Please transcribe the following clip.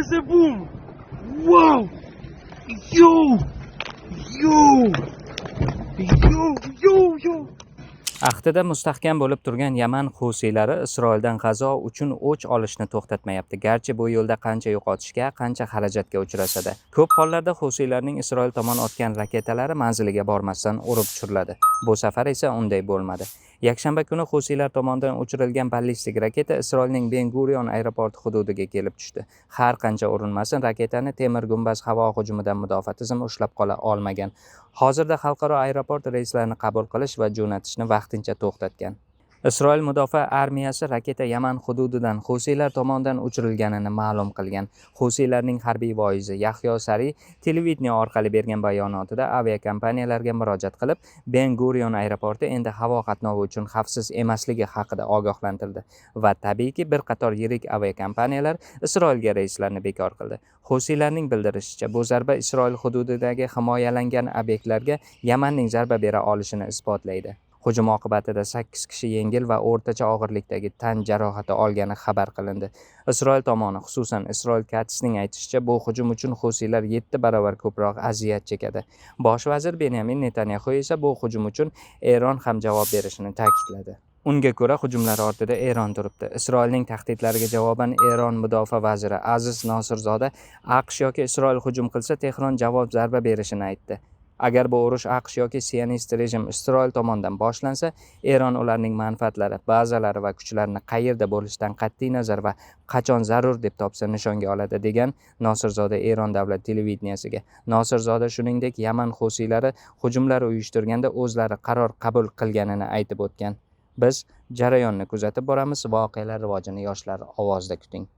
massive boom. Wow. Yo. Yo. Yo. Ahdida mustahkam bo'lib turgan Yaman xususiylari Isroildan G'azo uchun o'ch olishni to'xtatmayapti. Garchi bu yo'lda qancha yo'qotishga, qancha xarajatga uchrasada. Ko'p hollarda xususiylarning Isroil tomon otgan raketalari manziliga bormasdan urib tushiriladi. Bu safar esa unday bo'lmadi. Yakshanba kuni xususiylar tomonidan uchirilgan ballistik raketa Isroilning Ben Gurion aeroporti hududiga kelib tushdi. Har qancha urinmasin, raketani temir gumbaz havo hujumidan mudofaa tizimi ushlab qola olmagan. Hozirda xalqaro aeroport reyslarni qabul qilish va jo'natishni vaqtincha to'xtatgan. Isroil mudofaa armiyasi raketa Yaman hududidan xususiylar tomonidan uchirilganini ma'lum qilgan. Xususiylarning harbiy voizi Yahyo Sari televideniye orqali bergan bayonotida aviakompaniyalarga murojaat qilib, Ben Gurion aeroporti endi havo qatnovi uchun xavfsiz emasligi haqida ogohlantirdi va tabiiyki bir qator yirik aviakompaniyalar Isroilga reyslarni bekor qildi. Xususiylarning bildirishicha, bu zarba Isroil hududidagi himoyalangan obyektlarga Yamanning zarba bera olishini isbotlaydi. Hujum oqibatida 8 kishi yengil va o'rtacha og'irlikdagi tan jarohati olgani xabar qilindi. Isroil tomoni, xususan Isroil Katsning aytishicha, bu hujum uchun xususiylar 7 barobar ko'proq aziyat chekadi. Bosh vazir Benyamin Netanyahu esa bu hujum uchun Eron ham javob berishini ta'kidladi. Unga ko'ra, hujumlar ortida Eron turibdi. Isroilning tahdidlariga javoban Eron mudofaa vaziri Aziz Nosirzoda AQSh yoki Isroil hujum qilsa, Tehron javob zarba berishini aytdi. Agar bu urush AQSh yoki sionist rejim Isroil tomonidan boshlansa, Eron ularning manfaatlari, bazalari va kuchlarini qayerda bo'lishidan qat'iy nazar va qachon zarur deb topsa nishonga oladi, degan Nosirzoda Eron davlat televideniyasiga. Nosirzoda shuningdek Yaman xususiylari hujumlar uyushtirganda o'zlari qaror qabul qilganini aytib o'tgan. Biz jarayonni kuzatib boramiz, voqealar rivojini yoshlar ovozida kuting.